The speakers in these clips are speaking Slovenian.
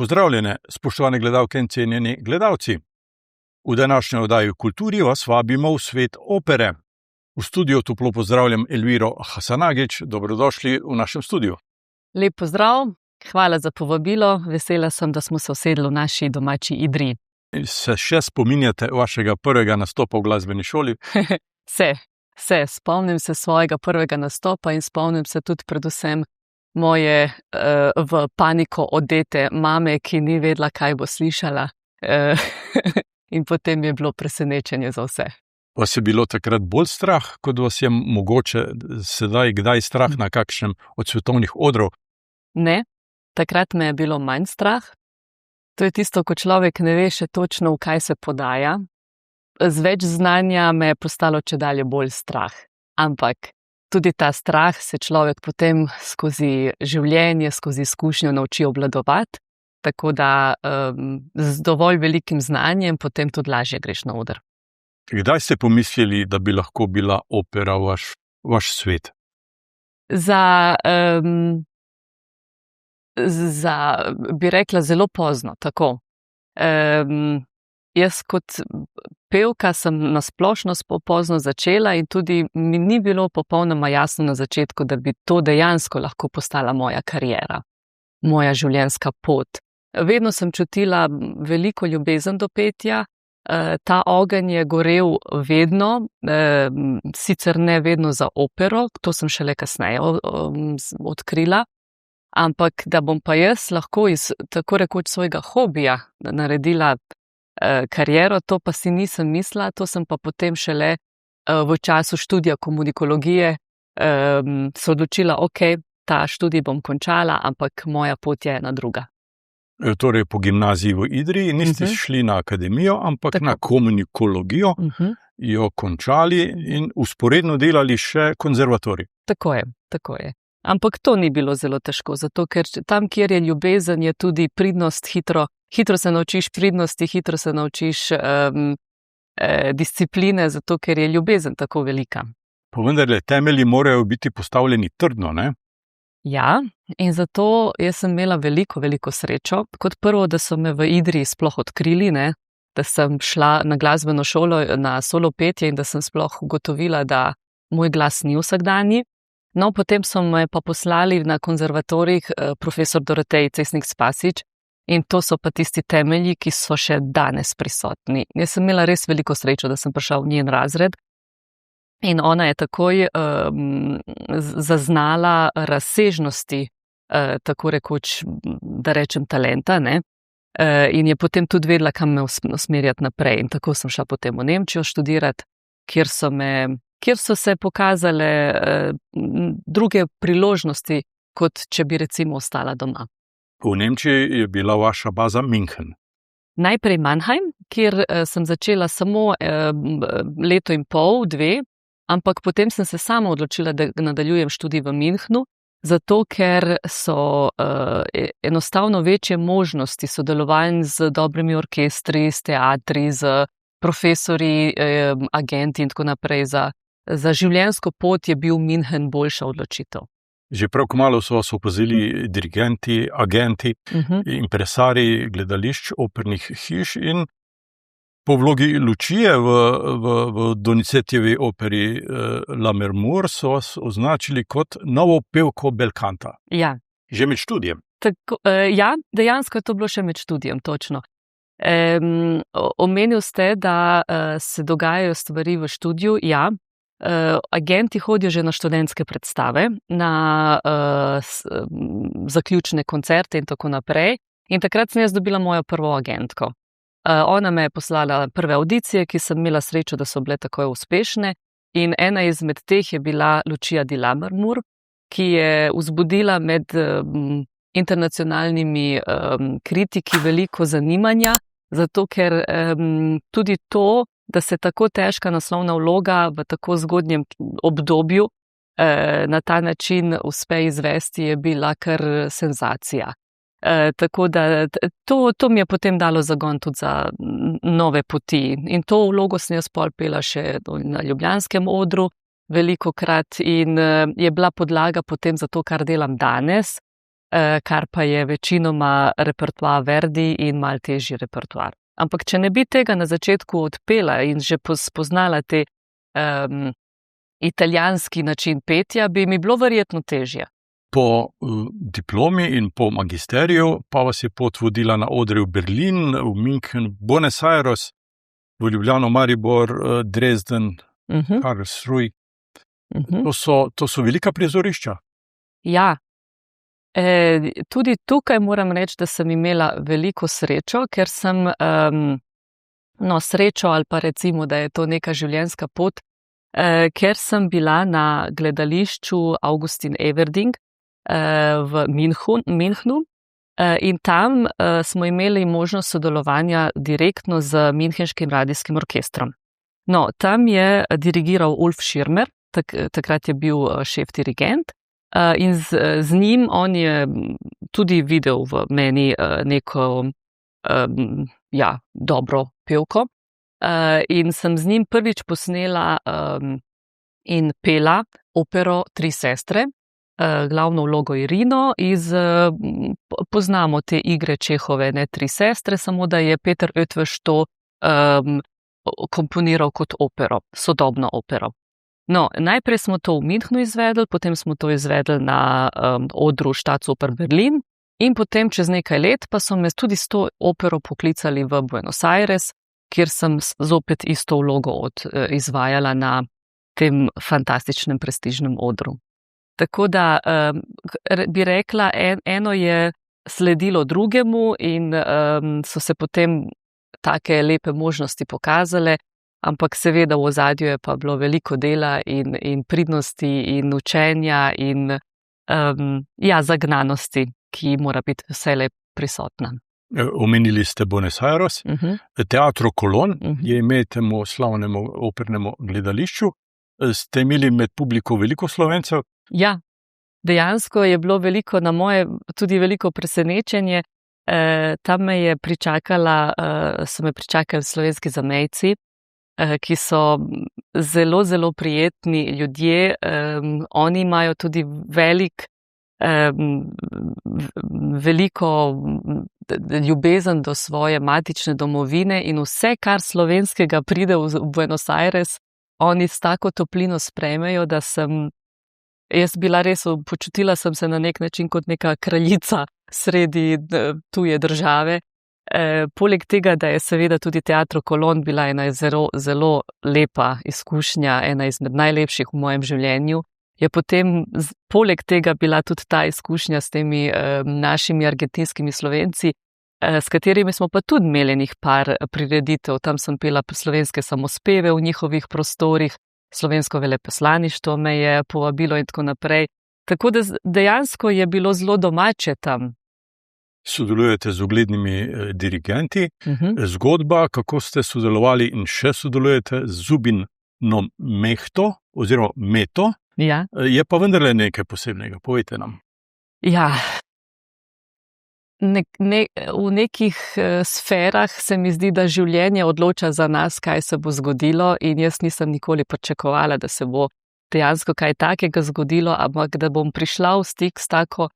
Pozdravljene, spoštovane gledalke in cenjeni gledalci. V današnji oddaji Kulturi vas vabimo v svet opere. V studiu toplo pozdravljam Elviro Hasanagić, dobrodošli v našem studiu. Lep pozdrav, hvala za povabilo, vesela sem, da smo se usedli v naši domači Idriji. Se še spominjate vašega prvega nastopa v glasbeni šoli? Spomnim se svojega prvega nastopa in spomnim se tudi predvsem moje v paniko odete mame, ki ni vedela, kaj bo slišala. In potem je bilo presenečenje za vse. Vas je bilo takrat bolj strah, kot vas je mogoče sedaj kdaj strah na kakšnem od svetovnih odrov? Ne, takrat me je bilo manj strah. To je tisto, ko človek ne ve še točno, v kaj se podaja. Z več znanja me je postalo čedalje bolj strah. Ampak tudi ta strah se človek potem skozi življenje, skozi izkušnjo nauči obvladovati, tako da z dovolj velikim znanjem potem tudi lažje greš na oder. Kdaj ste pomislili, da bi lahko bila opera vaš svet? Bi rekla, zelo pozno, tako. Jaz kot pevka sem na splošno pozno začela in tudi mi ni bilo popolnoma jasno na začetku, da bi to dejansko lahko postala moja kariera, moja življenjska pot. Vedno sem čutila veliko ljubezen do petja, ta ogenj je gorel vedno, sicer ne vedno za opero, to sem šele kasneje odkrila, ampak da bom pa jaz lahko iz tako rekoč svojega hobija naredila kariero, to pa si nisem mislila, to sem pa potem šele v času študija komunikologije se odločila, ok, ta študij bom končala, ampak moja pot je ena druga. Torej po gimnaziji v Idriji niste šli na akademijo, ampak tako. Na komunikologijo, jo končali in vzporedno delali še konzervatorij. Tako je. Ampak to ni bilo zelo težko, zato ker tam, kjer je ljubezen, je tudi pridnost, hitro se naučiš pridnosti, hitro se naučiš discipline, zato ker je ljubezen tako velika. Pa vendarle, temelji morajo biti postavljeni trdno, ne? Ja, in zato jaz sem imela veliko srečo. Kot prvo, da so me v Idriji sploh odkrili, ne? Da sem šla na glasbeno šolo, na solo petje in da sem sploh ugotovila, da moj glas ni vsakdanji. No, potem so me pa poslali na konzervatorij profesor Dorotej Cesnik-Spasić in to so pa tisti temelji, ki so še danes prisotni. Jaz sem imela res veliko srečo, da sem prišla v njen razred in ona je takoj zaznala razsežnosti, tako rekoč, da rečem, talenta, ne? In je potem tudi vedela, kam me usmerjati naprej. In tako sem šla potem v Nemčijo študirati, kjer so se pokazale druge priložnosti, kot če bi recimo ostala doma. V Nemčiji je bila vaša baza München. Najprej Mannheim, kjer sem začela samo leto in pol, 2, ampak potem sem se sama odločila, da nadaljujem študij v Münchnu, zato ker so enostavno večje možnosti sodelovanj z dobrimi orkestri, s teatri, z profesori, agenti in tako naprej. Za življenjsko pot je bil München boljša odločitev. Že prav kmalu so vas opazili dirigenti, agenti, impresarji gledališč, opernih hiš in po vlogi Lučije v Donizettijevi operi La Mermur so vas označili kot novo pevko belkanta. Ja. Že med študijem. Ja, dejansko je to bilo še med študijem, točno. Omenil ste, da se dogajajo stvari v študiju, ja. Agenti hodijo že na študentske predstave, na zaključne koncerte in tako naprej. In takrat sem jaz dobila mojo prvo agentko. Ona me je poslala prve avdicije, ki sem imela srečo, da so bile tako uspešne. In ena izmed teh je bila Lucia di La Mermur, ki je vzbudila med internacionalnimi kritiki veliko zanimanja, zato ker tudi to, da se tako težka naslovna vloga v tako zgodnjem obdobju na ta način uspe izvesti, je bila kar senzacija. Tako da to mi je potem dalo zagon tudi za nove poti. In to vlogo sem jaz pol pela še na ljubljanskem odru velikokrat in je bila podlaga potem za to, kar delam danes. kar pa je večinoma repertoar Verdi in malo težji repertoar. Ampak če ne bi tega na začetku odpela in že spoznala te italijanski način petja, bi mi bilo verjetno težje. Po diplomi in po magisteriju pa vas je pot vodila na odre v Berlin, v München, Buenos Aires, v Ljubljano, Maribor, Dresden, Karlsruhe. To so velika prizorišča. Ja. Tudi tukaj moram reči, da sem imela veliko srečo, ker sem srečo ali pa recimo, da je to neka življenjska pot, ker sem bila na gledališču Augustin Everding v Münchnu in tam smo imeli možnost sodelovanja direktno z Münchenškim radijskim orkestrom. No, tam je dirigiral Ulf Schirmer, takrat je bil šef dirigent. In z njim on je tudi videl v meni neko dobro pevko. In sem z njim prvič posnela in pela opero Tri sestre, glavno vlogo Irino. Poznamo te igre Čehove, ne Tri sestre, samo da je Peter Oetveš to komponiral kot opero, sodobno opero. No, najprej smo to v Münchnu izvedli, potem smo to izvedli na odru Staatsoper Berlin in potem čez nekaj let pa so me tudi s to opero poklicali v Buenos Aires, kjer sem zopet isto vlogo izvajala na tem fantastičnem prestižnem odru. Tako da bi rekla, eno je sledilo drugemu in so se potem take lepe možnosti pokazale. Ampak seveda v ozadju je pa bilo veliko dela in pridnosti in učenja in zagnanosti, ki mora biti vselej prisotna. Omenili ste Buenos Aires. Teatro Colón je ime temu slavnemu opernemu gledališču. Ste imeli med publiko veliko Slovencev? Ja, dejansko je bilo veliko, na moje tudi veliko presenečenje. Tam so me pričakali slovenski zamejci, ki so zelo, zelo prijetni ljudje. Oni imajo tudi veliko ljubezen do svoje matične domovine in vse, kar slovenskega pride v Buenos Aires, oni s tako toplino sprejmejo, da sem jaz bila res, počutila sem se na nek način kot neka kraljica sredi tuje države. Poleg tega, da je seveda tudi Teatro Colón bila ena zelo, zelo lepa izkušnja, ena izmed najlepših v mojem življenju, je potem poleg tega bila tudi ta izkušnja s temi našimi argentinskimi Slovenci, s katerimi smo pa tudi imeli njih par prireditev. Tam sem pela slovenske samospeve v njihovih prostorih, slovensko veleposlaništvo me je povabilo in tako naprej. Tako da dejansko je bilo zelo domače tam. Sodelujete z uglednimi dirigenti. Zgodba, kako ste sodelovali in še sodelujete z Zubinom Mehto oziroma Meto, je pa vendarle nekaj posebnega. Povejte nam. Ja, v nekih sferah se mi zdi, da življenje odloča za nas, kaj se bo zgodilo, in jaz nisem nikoli pričakovala, da se bo dejansko kaj takega zgodilo, ampak da bom prišla v stik s tako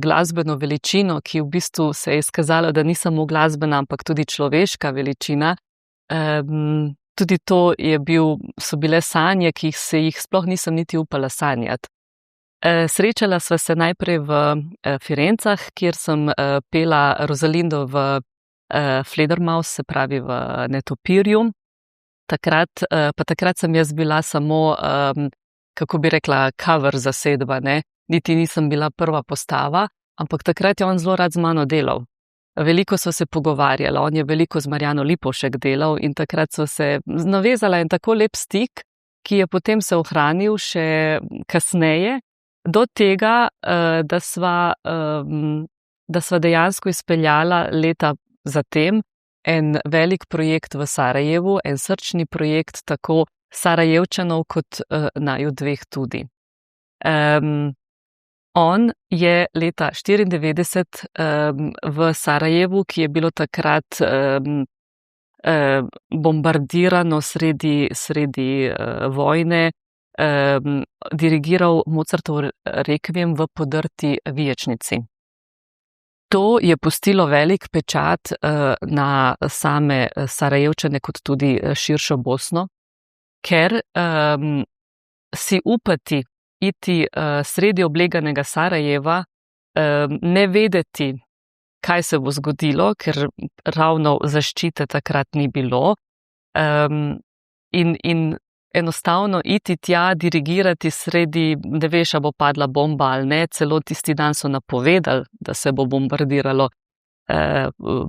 glasbeno veličino, ki v bistvu se je izkazalo, da ni samo glasbena, ampak tudi človeška veličina. Tudi to so bile sanje, ki se jih sploh nisem niti upala sanjati. Srečala sva se najprej v Firencah, kjer sem pela Rosalindo v Fledermaus, se pravi v Netopirju. Takrat sem jaz bila samo, kako bi rekla, cover zasedba, ne? Niti nisem bila prva postava, ampak takrat je on zelo rad z mano delal. Veliko sva se pogovarjala, on je veliko z Marjano Lipovšek delal in takrat sva se navezala en tako lep stik, ki je potem se ohranil še kasneje, do tega, da sva dejansko izpeljala leta zatem en velik projekt v Sarajevu, en srčni projekt tako Sarajevčanov kot naju dveh tudi. On je leta 1994 v Sarajevu, ki je bilo takrat bombardirano sredi vojne, dirigiral Mozartov rekviem v Podrti viječnici. To je pustilo velik pečat na same Sarajevčane kot tudi širšo Bosno, ker si upati iti sredi obleganega Sarajeva, ne vedeti, kaj se bo zgodilo, ker ravno zaščite takrat ni bilo, in enostavno iti tja, dirigirati sredi, ne veš, a bo padla bomba ali ne, celo tisti dan so napovedali, da se bo bombardiralo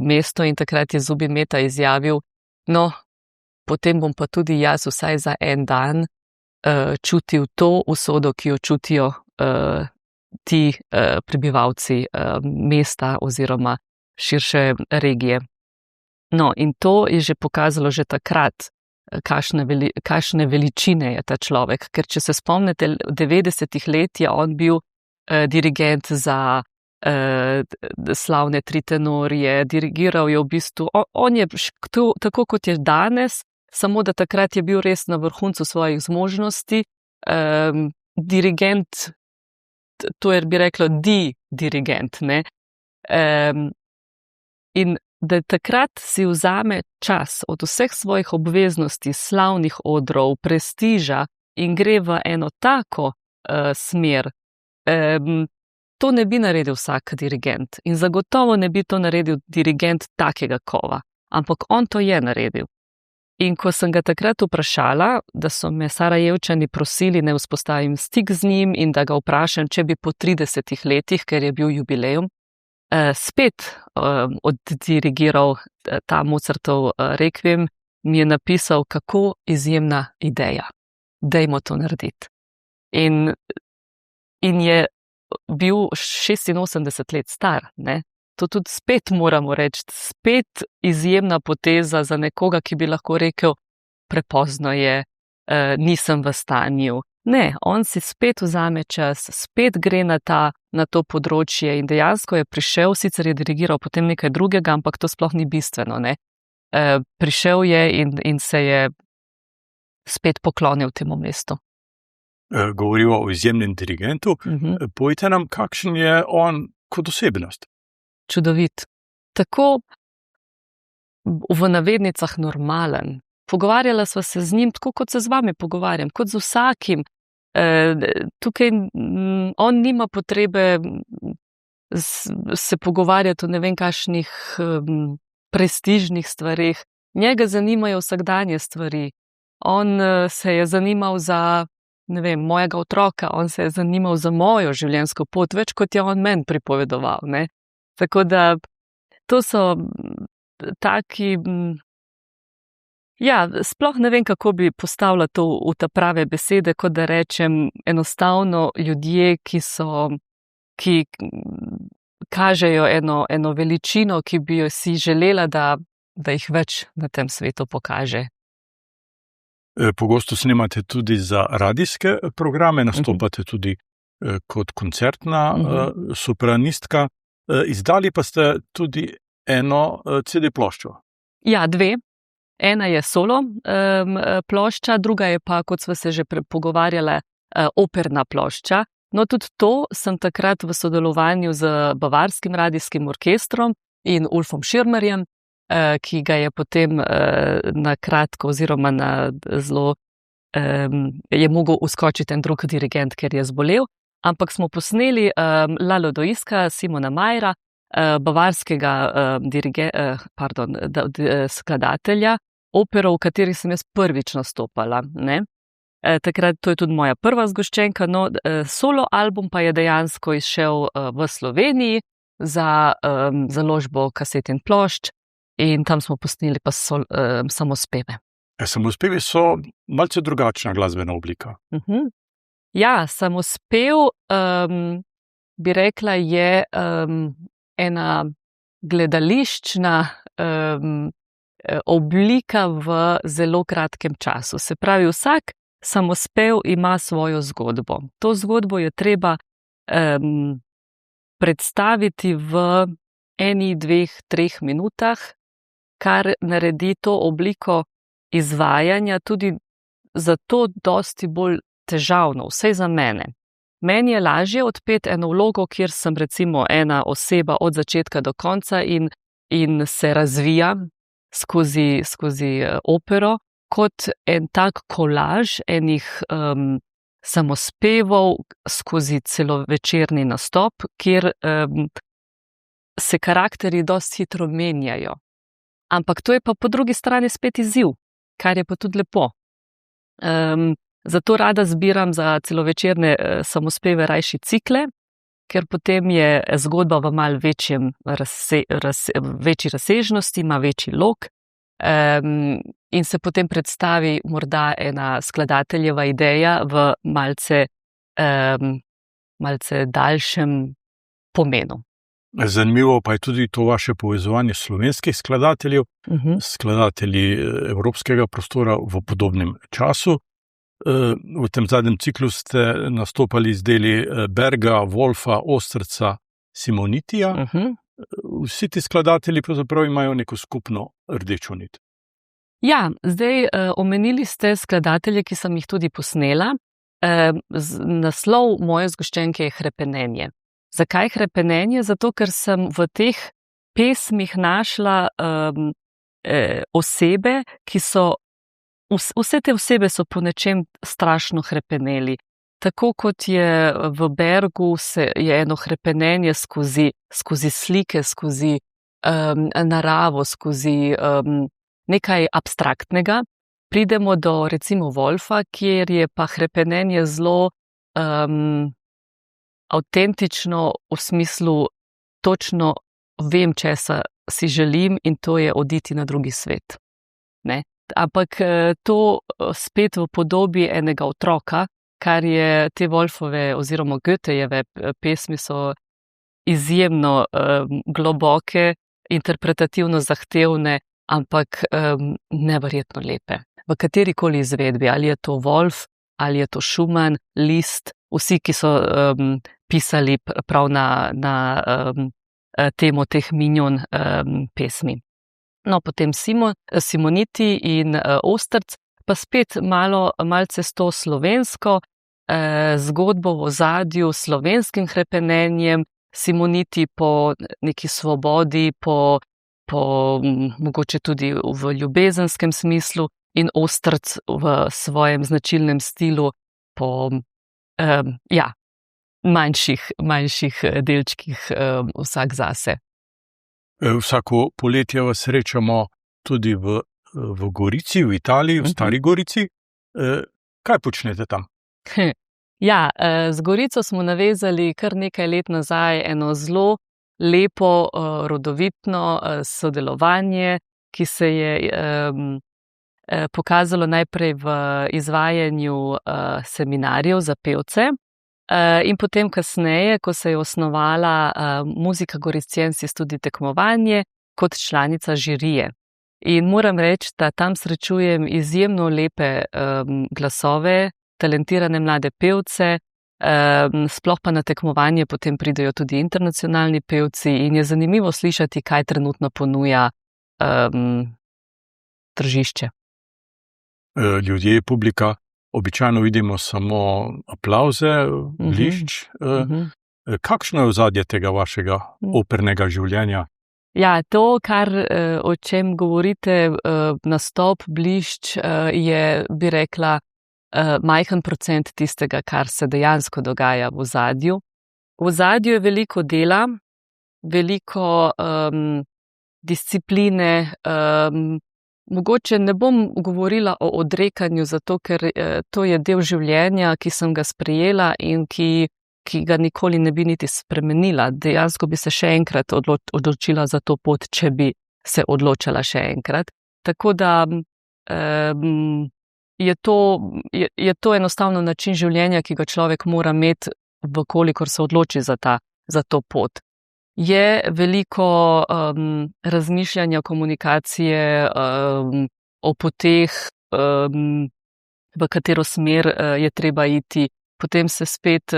mesto in takrat je Zubin Meta izjavil, no, potem bom pa tudi jaz vsaj za en dan čutil to usodo, ki jo čutijo ti prebivalci mesta oziroma širše regije. No, in to je že pokazalo že takrat, kakšne veličine je ta človek, ker če se spomnite, v 90-ih let je on bil dirigent za slavne tritenorje, dirigiral je v bistvu, on je tako kot je danes, samo da takrat je bil res na vrhuncu svojih zmožnosti, dirigent, to je bi reklo dirigent, ne? In da takrat si vzame čas od vseh svojih obveznosti, slavnih odrov, prestiža in gre v eno tako smer, to ne bi naredil vsak dirigent in zagotovo ne bi to naredil dirigent takega kova, ampak on to je naredil. In ko sem ga takrat vprašala, da so me Sarajevčani prosili, ne vzpostavim stik z njim in da ga vprašam, če bi po 30 letih, ker je bil jubilejum, spet oddirigiral ta Mozartov rekviem, mi je napisal, kako izjemna ideja, dajmo to narediti. In je bil 86 let star, ne? To tudi spet moramo reči, spet izjemna poteza za nekoga, ki bi lahko rekel, prepozno je, nisem v stanju. Ne, on si spet vzame čas, spet gre na to področje in dejansko je prišel, sicer je dirigiral potem nekaj drugega, ampak to sploh ni bistveno, ne. Prišel je in se je spet poklonil temu mestu. Govoriva o izjemnem dirigentu. Povejte nam, kakšen je on kot osebnost? Čudovit. Tako v navednicah normalen. Pogovarjala sva se z njim tako, kot se z vami pogovarjam, kot z vsakim. Tukaj on nima potrebe se pogovarjati o ne vem kakšnih prestižnih stvareh. Njega zanimajo vsakdanje stvari. On se je zanimal za, ne vem, mojega otroka, on se je zanimal za mojo življenjsko pot, več kot je on meni pripovedoval, ne. Tako da to so taki, ja, sploh ne vem, kako bi postavila to v ta prave besede, kot da rečem enostavno ljudje, ki kažejo eno veličino, ki bi jo si želela, da jih več na tem svetu pokaže. Pogosto snemate tudi za radijske programe, nastopate tudi kot koncertna sopranistka. Izdali pa ste tudi eno CD ploščo. Ja, 2. Ena je solo plošča, druga je pa, kot sva se že pogovarjala, operna plošča. No, tudi to sem takrat v sodelovanju z Bavarskim radijskim orkestrom in Ulfom Schirmerjem, ki ga je potem na kratko oziroma na zelo je mogel uskočiti en drug dirigent, ker je zbolel. Ampak smo posneli Lalo Doiska, Simona Majera, bavarskega skladatelja, opero, v kateri sem jaz prvič nastopala, ne. Takrat to je tudi moja prva zgoščenka, no, solo album pa je dejansko izšel v Sloveniji za založbo kaset in plošč in tam smo posneli pa samospeve. Samospevi so malce drugačna glasbena oblika. Ja, samospev, bi rekla, je ena gledališčna oblika v zelo kratkem času. Se pravi, vsak samospev ima svojo zgodbo. To zgodbo je treba predstaviti v 1, 2, 3 minutah, kar naredi to obliko izvajanja tudi zato dosti bolj težavno, vsaj za mene. Meni je lažje odpeti eno vlogo, kjer sem recimo ena oseba od začetka do konca in se razvija skozi opero, kot en tak kolaž enih samospevov skozi celovečerni nastop, kjer se karakterji dosti hitro menjajo. Ampak to je pa po drugi strani spet izziv, kar je pa tudi lepo. Zato rada zbiram za celovečerne samospeve rajši cikle, ker potem je zgodba v malo večji razsežnosti, ima večji lok in se potem predstavi morda ena skladateljeva ideja v malce daljšem pomenu. Zanimivo pa je tudi to vaše povezovanje slovenskih skladateljev, skladatelji evropskega prostora v podobnem času. V tem zadnjem ciklu ste nastopali z deli Berga, Wolfa, Ostrca, Simonitija. Vsi ti skladatelji pravzaprav imajo neko skupno rdečo nit. Ja, zdaj omenili ste skladatelje, ki sem jih tudi posnela. Naslov moje zgoščenke je Hrepenenje. Zakaj hrepenenje? Zato, ker sem v teh pesmih našla osebe, ki so, vse te osebe so po nečem strašno hrepeneli. Tako kot je v Bergu je eno hrepenenje skozi slike, skozi naravo, skozi nekaj abstraktnega. Pridemo do recimo Wolfa, kjer je pa hrepenenje zelo avtentično v smislu točno vem, česa si želim in to je oditi na drugi svet. Ne? Ampak to spet v podobi enega otroka, kar je te Wolfove oziroma Goethejeve pesmi so izjemno globoke, interpretativno zahtevne, ampak neverjetno lepe. V katerikoli izvedbi, ali je to Wolf, ali je to Schumann, Liszt, vsi, ki so pisali prav na temo teh Mignon pesmi. No, potem Simoniti in Ostrc, pa spet malce s to slovensko zgodbo v ozadju, slovenskim hrepenenjem, Simoniti po neki svobodi, po mogoče tudi v ljubezenskem smislu in Ostrc v svojem značilnem stilu po manjših delčkih vsak zase. Vsako poletje vas srečamo tudi v Gorici, v Italiji, v Stari Gorici. Kaj počnete tam? Ja, z Gorico smo navezali kar nekaj let nazaj eno zelo lepo, rodovitno sodelovanje, ki se je pokazalo najprej v izvajanju seminarjev za pevce in potem kasneje, ko se je osnovala Musica Goriciensis tudi tekmovanje kot članica žirije. In moram reči, da tam srečujem izjemno lepe glasove, talentirane mlade pevce, sploh pa na tekmovanje potem pridejo tudi internacionalni pevci in je zanimivo slišati, kaj trenutno ponuja tržišče. Ljudje, publika, običajno vidimo samo aplavze, blišč. Kakšno je ozadje tega vašega opernega življenja? Ja, to, o čem govorite, nastop, blišč, je, bi rekla, majhen procent tistega, kar se dejansko dogaja v ozadju. V ozadju je veliko dela, veliko discipline, mogoče ne bom govorila o odrekanju, zato ker to je del življenja, ki sem ga sprejela in ki ga nikoli ne bi niti spremenila. Dejansko bi se še enkrat odločila za to pot, če bi se odločila še enkrat. Tako da je to enostavno način življenja, ki ga človek mora imeti, vkolikor se odloči za to pot. Je veliko razmišljanja, komunikacije o poteh, v katero smer je treba iti. Potem se spet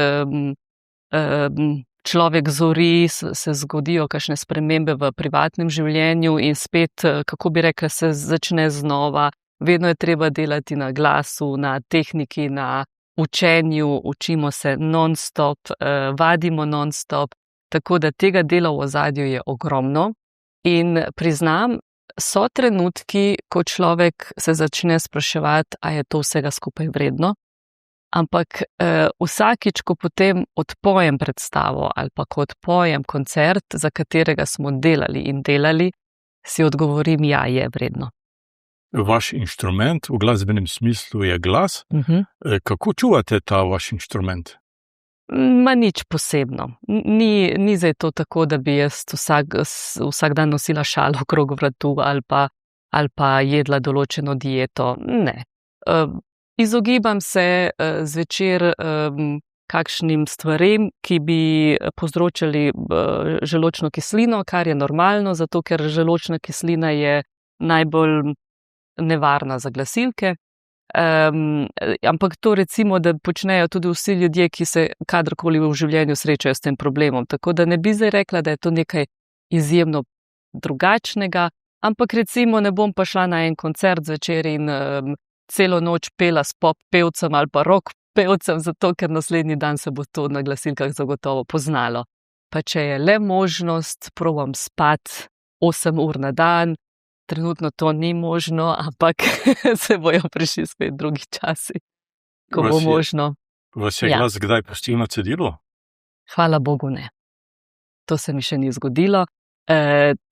človek zori, se zgodijo kakšne spremembe v privatnem življenju in spet, kako bi rekla, se začne znova. Vedno je treba delati na glasu, na tehniki, na učenju, učimo se non-stop, vadimo non-stop, tako da tega dela v ozadju je ogromno. In priznam, so trenutki, ko človek se začne spraševati, a je to vsega skupaj vredno. Ampak vsakič, ko potem odpojem predstavo ali pa ko odpojem koncert, za katerega smo delali, si odgovorim, ja, je vredno. Vaš inštrument v glasbenem smislu je glas. Kako čuvate ta vaš inštrument? Ma nič posebno. Ni zdaj to tako, da bi jaz vsak dan nosila šal okrog vratu ali pa jedla določeno dieto. Ne. Izogibam se zvečer kakšnim stvarem, ki bi povzročali želodčno kislino, kar je normalno, zato ker želodčna kislina je najbolj nevarna za glasilke. Ampak to recimo, da počnejo tudi vsi ljudje, ki se kadarkoli v življenju srečajo s tem problemom. Tako da ne bi zdaj rekla, da je to nekaj izjemno drugačnega, ampak recimo ne bom pa šla na en koncert zvečer in celo noč pela s pop pevcem ali pa rock pevcem, zato ker naslednji dan se bo to na glasilkah zagotovo poznalo. Pa če je le možnost, probam spati 8 ur na dan. Trenutno to ni možno, ampak se bojo prišli spet drugi časi, ko bo možno. Vas je glas kdaj pustil na cedilu? Hvala Bogu ne. To se mi še ni zgodilo.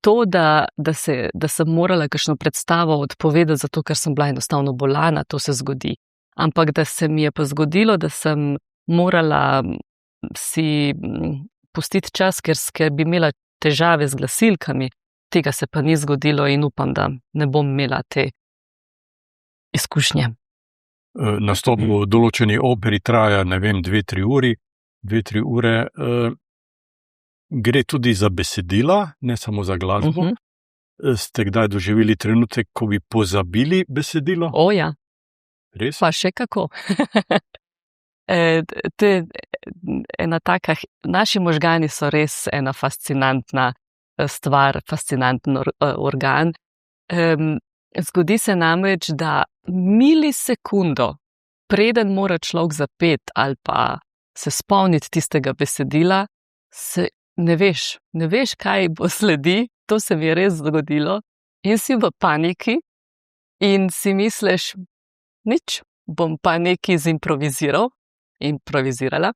To, da sem morala kakšno predstavo odpovedati, zato ker sem bila enostavno bolana, to se zgodi. Ampak da se mi je pa zgodilo, da sem morala si pustiti čas, ker bi imela težave z glasilkami, tega se pa ni zgodilo in upam, da ne bom imela te izkušnje. Nastop v določeni operi traja, 2-3 uri. 2-3 ure. Gre tudi za besedila, ne samo za glasbo. Ste kdaj doživeli trenutek, ko bi pozabili besedilo? O ja. Res? Pa še kako. To je ena taka, naši možgani so res ena fascinantna stvar, fascinanten organ. Zgodi se namreč, da milisekundo, preden mora človek zapeti ali pa se spomniti tistega besedila, ne veš, kaj bo sledi, to se mi je res zgodilo, in si v paniki in si misliš, nič, bom pa nekaj improvizirala.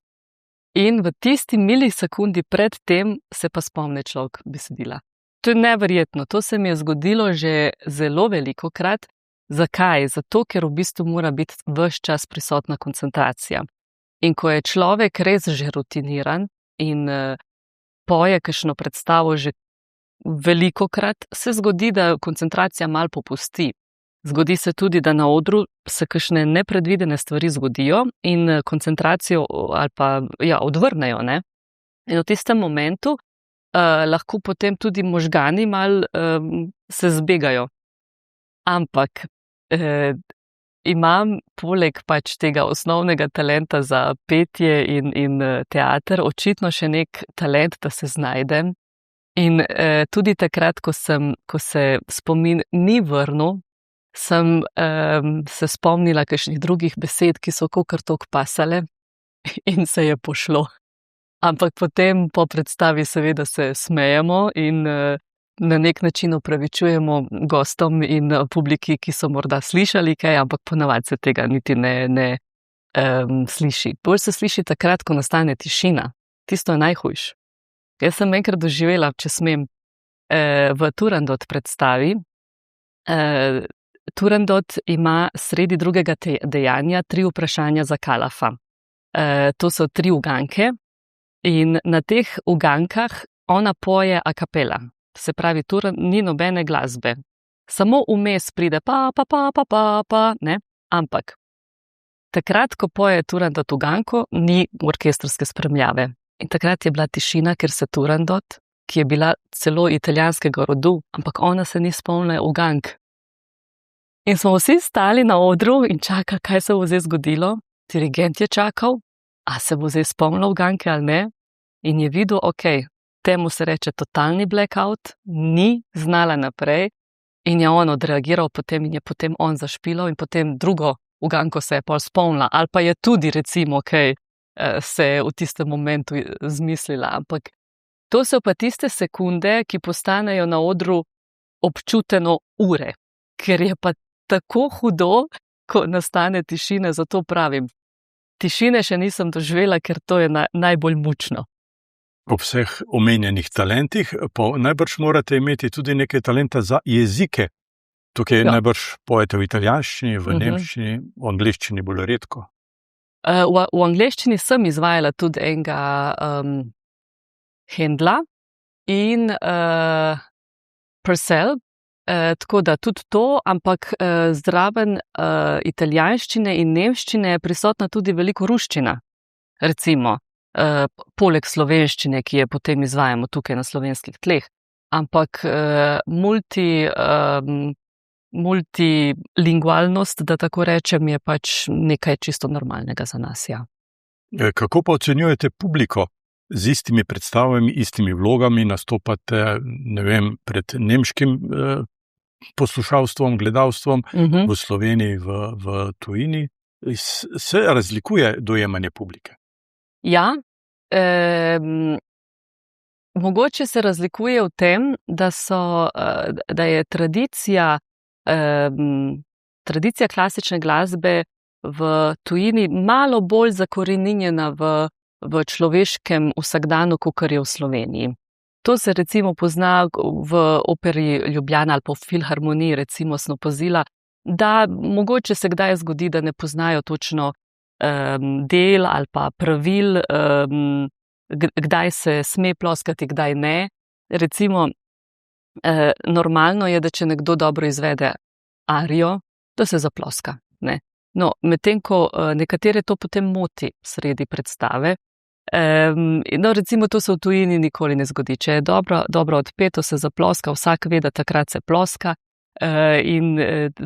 In v tisti milisekundi pred tem se pa spomne človek besedila. To je neverjetno, to se mi je zgodilo že zelo velikokrat. Zakaj? Zato, ker v bistvu mora biti ves čas prisotna koncentracija. In ko je človek res že rutiniran in poje kakšno predstavo že velikokrat, se zgodi, da koncentracija malo popusti. Zgodi se tudi, da na odru se kakšne nepredvidene stvari zgodijo in koncentracijo ali pa odvrnejo, ne? In v tistem momentu lahko potem tudi možgani malo se zbegajo. Ampak imam poleg pač tega osnovnega talenta za petje in teater očitno še nek talent, da se znajdem. In tudi takrat, ko se spomin ni vrnil, sem se spomnila kakšnih drugih besed, ki so kakor tok pasale in se je pošlo. Ampak potem po predstavi seveda se smejemo in na nek način opravičujemo gostom in publiki, ki so morda slišali kaj, ampak ponavadi se tega niti ne sliši. Bolj se sliši takrat, ko nastane tišina. Tisto je najhujš. Jaz sem enkrat doživela, če smem, v Turandot predstavi. Turandot ima sredi drugega dejanja 3 vprašanja za Kalafa. To so 3 uganke in na teh ugankah ona poje a capella. Se pravi, ni nobene glasbe. Samo vmes pride pa, ne? Ampak takrat, ko poje Turandot uganko, ni orkestrske spremljave. In takrat je bila tišina, ker se Turandot, ki je bila celo italijanskega rodu, ampak ona se ni spomnila ugank. In smo vsi stali na odru in čakali, kaj se bo zdaj zgodilo. Dirigent je čakal, a se bo zdaj spomnil uganke ali ne. In je videl, temu se reče totalni blackout, ni znala naprej in je on odreagiral potem in je potem on zašpilal in potem drugo uganko se je pol spomnila, ali pa je tudi recimo kaj se je v tistem momentu zmislila. Ampak to so pa tiste sekunde, ki postanejo na odru občuteno ure, ker je pa tako hudo, ko nastane tišina, zato pravim, tišine še nisem doživela, ker to je najbolj mučno. Ob vseh omenjenih talentih, pa najbrž morate imeti tudi nekaj talenta za jezike. Tukaj najbrž pojete v italijanščini, v nemščini, v angleščini bolj redko. V angleščini sem izvajala tudi enega Händla in Purcell, tako da tudi to, ampak zraven italijanščine in nemščine je prisotna tudi veliko ruščina, recimo, poleg slovenščine, ki je potem izvajamo tukaj na slovenskih tleh, ampak multilingualnost, da tako rečem, je pač nekaj čisto normalnega za nas, ja. Kako pa ocenjujete publiko? Z istimi predstavami, istimi vlogami nastopate, ne vem, pred nemškim poslušalstvom, gledalstvom, v Sloveniji, v tujini. Se razlikuje dojemanje publike? Ja, mogoče se razlikuje v tem, da je tradicija klasične glasbe v tujini malo bolj zakoreninjena v človeškem vsakdanu, kakor je v Sloveniji. To se recimo pozna v operi Ljubljana ali pa v filharmoniji, recimo sem opazila, da mogoče se kdaj zgodi, da ne poznajo točno del ali pa pravil, kdaj se sme ploskati, kdaj ne. Recimo, normalno je, da če nekdo dobro izvede arijo, da se zaploska, ne. No, medtem ko nekatere to potem moti sredi predstave, no, recimo to se v tujini nikoli ne zgodi. Če je dobro odpeto, se zaploska, vsak ve, da takrat se ploska, in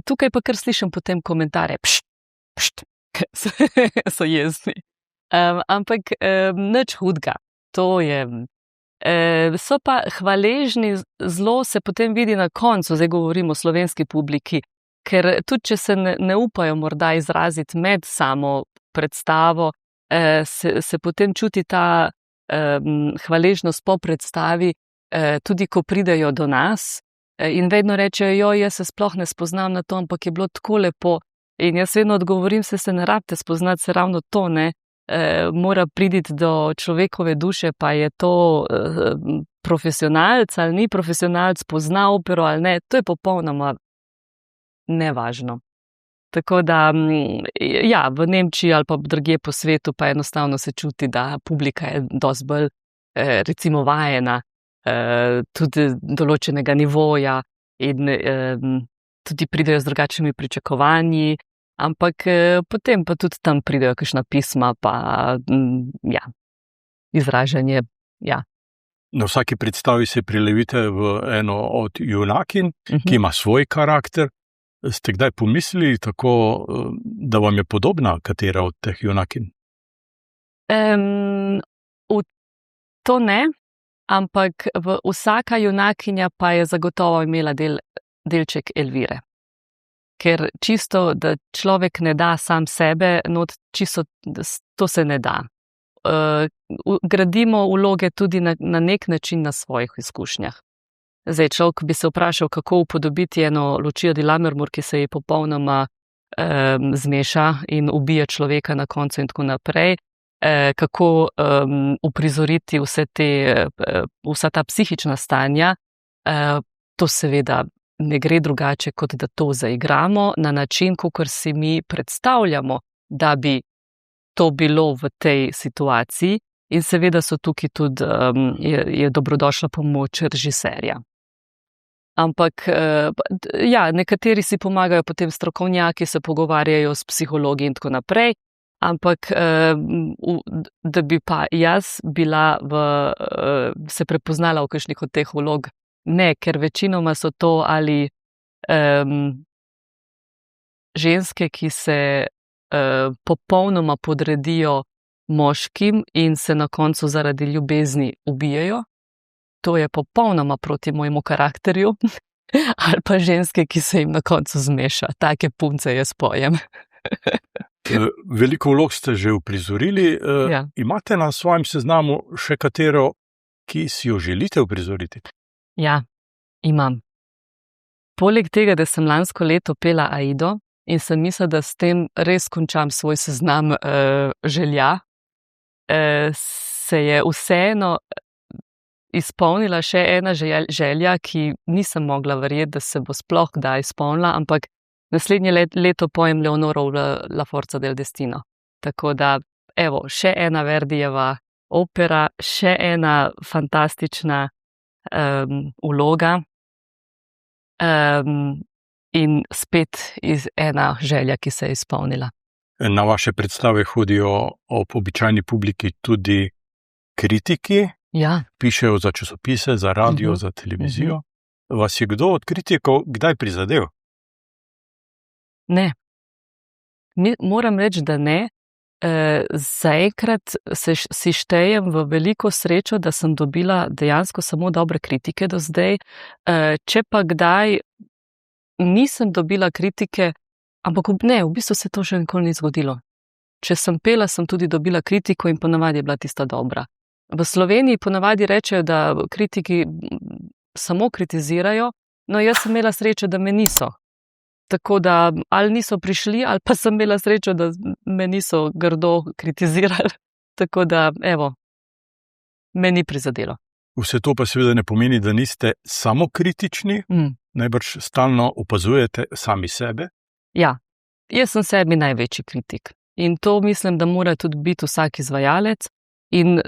tukaj pa kar slišim potem komentarje, pšt, so jezni. Ampak nič hudega, to je. So pa hvaležni, zelo se potem vidi na koncu, zdaj govorimo o slovenski publiki, ker tudi če se ne upajo morda izraziti med samo predstavo, se potem čuti ta hvaležnost po predstavi, tudi ko pridejo do nas in vedno rečejo, jaz se sploh ne spoznam na to, ampak je bilo tako lepo. In jaz vedno odgovorim, se ne rabite spoznati, se ravno to, ne, mora priti do človekove duše, pa je to profesionalc ali ni profesionalc, pozna opero ali ne, to je popolnoma nevažno. Tako da, ja, v Nemčiji ali pa drugje po svetu pa enostavno se čuti, da publika je dosti bolj, recimo, vajena tudi določenega nivoja in tudi pridejo z drugačnimi pričakovanji, ampak potem pa tudi tam pridejo kakšna pisma, pa ja, izražanje, ja. Na vsaki predstavi se prilevite v eno od junakinj, ki ima svoj karakter. Ste kdaj pomislili tako, da vam je podobna katera od teh junakinj? To ne, ampak vsaka junakinja pa je zagotovo imela delček Elvire. Ker čisto, da človek ne da sam sebe, čisto to se ne da. Gradimo vloge tudi na nek način na svojih izkušnjah. Zdaj, človek bi se vprašal, kako upodobiti eno Lucijo di Lammermoor, ki se ji popolnoma zmeša in ubije človeka na koncu in tako naprej, kako uprizoriti vsa ta psihična stanja, to seveda ne gre drugače, kot da to zaigramo na način, kakor si mi predstavljamo, da bi to bilo v tej situaciji, in seveda so tukaj tudi je dobrodošla pomoč režiserja. Ampak, ja, nekateri si pomagajo, potem strokovnjaki se pogovarjajo s psihologi in tako naprej, ampak da bi pa jaz bila se prepoznala v kakšnih od teh vlog, ne, ker večinoma so to ali ženske, ki se popolnoma podredijo moškim in se na koncu zaradi ljubezni ubijajo. To je popolnoma proti mojemu karakterju. Ali pa ženske, ki se jim na koncu zmeša. Take punce jaz pojem. Veliko vlog ste že uprizorili. Ja. Imate na svojem seznamu še katero, ki si jo želite uprizoriti? Ja, imam. Poleg tega, da sem lansko leto pela Aido in sem mislila, da s tem res končam svoj seznam želja, se je vseeno izpolnila še ena želja, ki nisem mogla verjeti, da se bo sploh kdaj izpolnila, ampak naslednje leto pojem Leonoro v La Forza del Destino. Tako da, evo, še ena Verdijeva opera, še ena fantastična vloga in spet ena želja, ki se je izpolnila. Na vaše predstave hodijo ob običajni publiki tudi kritiki, Ja. pišejo za časopise, za radio, za televizijo. Vas je kdo od kritikov kdaj prizadel? Ne. Moram reči, da ne. Zaenkrat si štejem v veliko srečo, da sem dobila dejansko samo dobre kritike do zdaj. Če pa kdaj nisem dobila kritike, ampak ne, v bistvu se to še nikoli ni zgodilo. Če sem pela, sem tudi dobila kritiko in ponavadi je bila tista dobra. V Sloveniji ponavadi rečejo, da kritiki samo kritizirajo, no jaz sem imela srečo, da me niso. Tako da ali niso prišli, ali pa sem imela srečo, da me niso grdo kritizirali. Tako da, evo, me ni prizadelo. Vse to pa seveda ne pomeni, da niste samo kritični, najbrž stalno opazujete sami sebe. Ja, jaz sem sebi največji kritik. In to mislim, da mora tudi biti vsak izvajalec in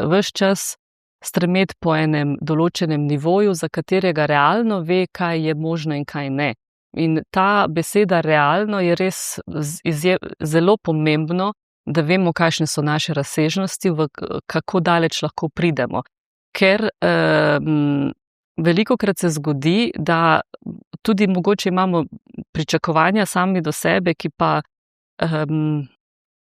ves čas stremeti po enem določenem nivoju, za katerega realno ve, kaj je možno in kaj ne. In ta beseda realno je res zelo pomembno, da vemo, kakšne so naše razsežnosti, kako daleč lahko pridemo. Ker velikokrat se zgodi, da tudi mogoče imamo pričakovanja sami do sebe, ki pa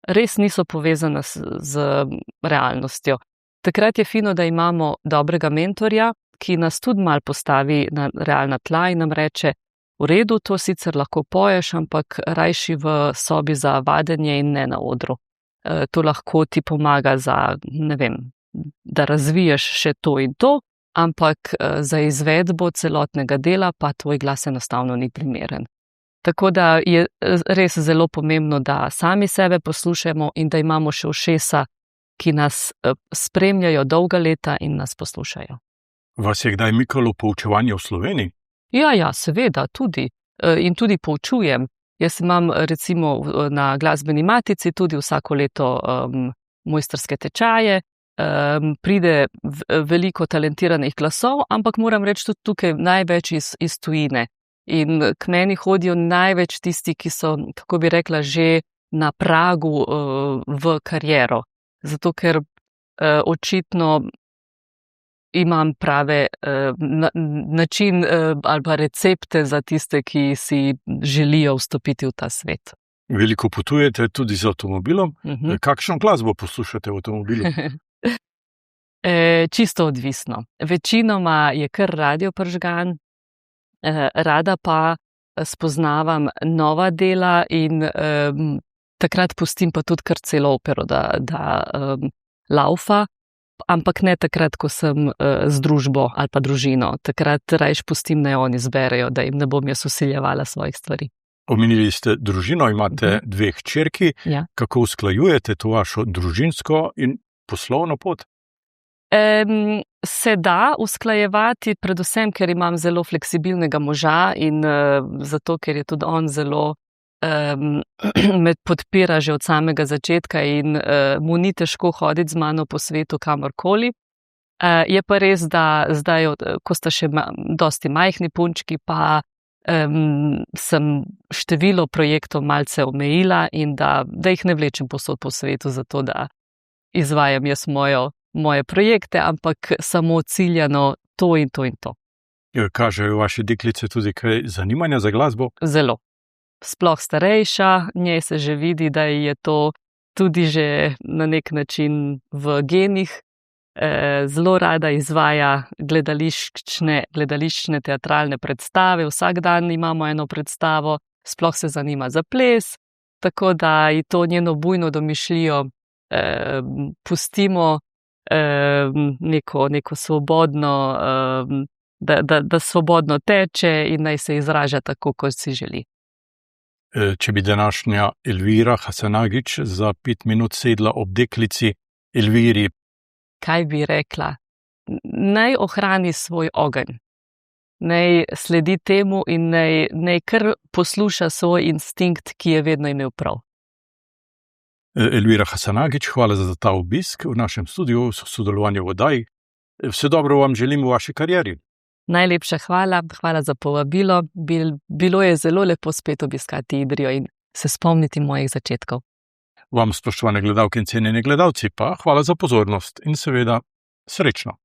res niso povezana z realnostjo. Takrat je fino, da imamo dobrega mentorja, ki nas tudi malo postavi na realna tla in nam reče, v redu, to sicer lahko poješ, ampak rajši v sobi za vadenje in ne na odru. To lahko ti pomaga za, ne vem, da razviješ še to in to, ampak za izvedbo celotnega dela pa tvoj glas enostavno ni primeren. Tako da je res zelo pomembno, da sami sebe poslušamo in da imamo še ušesa, ki nas spremljajo dolga leta in nas poslušajo. Vas je kdaj mikalo poučevanje v Sloveniji? Ja, seveda, tudi. In tudi poučujem. Jaz imam recimo na glasbeni matici tudi vsako leto mojstrske tečaje, pride veliko talentiranih glasov, ampak moram reči tudi tukaj največ iz tujine. In k meni hodijo največ tisti, ki so, kako bi rekla, že na pragu v kariero. Zato, ker očitno imam prave način ali pa recepte za tiste, ki si želijo vstopiti v ta svet. Veliko potujete tudi z avtomobilom. Kakšno glasbo poslušate v avtomobilu? Čisto odvisno. Večinoma je kar radio prižgan, rada pa spoznavam nova dela in takrat pustim pa tudi kar celo opero, da laufa, ampak ne takrat, ko sem z družbo ali pa družino. Takrat rajš pustim, naj oni zberejo, da jim ne bom jaz vsiljevala svojih stvari. Omenili ste družino, imate dve hčerki. Ja. Kako usklajujete to vašo družinsko in poslovno pot? Se da usklajevati, predvsem, ker imam zelo fleksibilnega moža in zato, ker je tudi on zelo me podpira že od samega začetka in mu ni težko hoditi z mano po svetu kamorkoli. Je pa res, da zdaj, ko sta še dosti majhni punčki, pa sem število projektov malce omejila in da jih ne vlečem povsod po svetu, zato da izvajam jaz moje projekte, ampak samo ciljano to in to in to. Kažejo vaše deklice tudi kaj zanimanja za glasbo? Zelo. Sploh starejša, njej se že vidi, da je to tudi že na nek način v genih. Zelo rada izvaja gledališčne teatralne predstave, vsak dan imamo eno predstavo, sploh se zanima za ples, tako da ji to njeno bujno domišljijo pustimo neko svobodno, da svobodno teče in naj se izraža tako, kot si želi. Če bi današnja Elvira Hasanagić za 5 minut sedla ob deklici Elviri, kaj bi rekla? Naj ohrani svoj ogenj. Naj sledi temu in naj kar posluša svoj instinkt, ki je vedno imel prav. Elvira Hasanagić, hvala za ta obisk v našem studiu, sodelovanje v oddaji. Vse dobro vam želim v vaši karieri. Najlepša hvala za povabilo. Bilo je zelo lepo spet obiskati Idrijo in se spomniti mojih začetkov. Vam, spoštovane gledalke in cenjeni gledalci, pa hvala za pozornost in seveda srečno.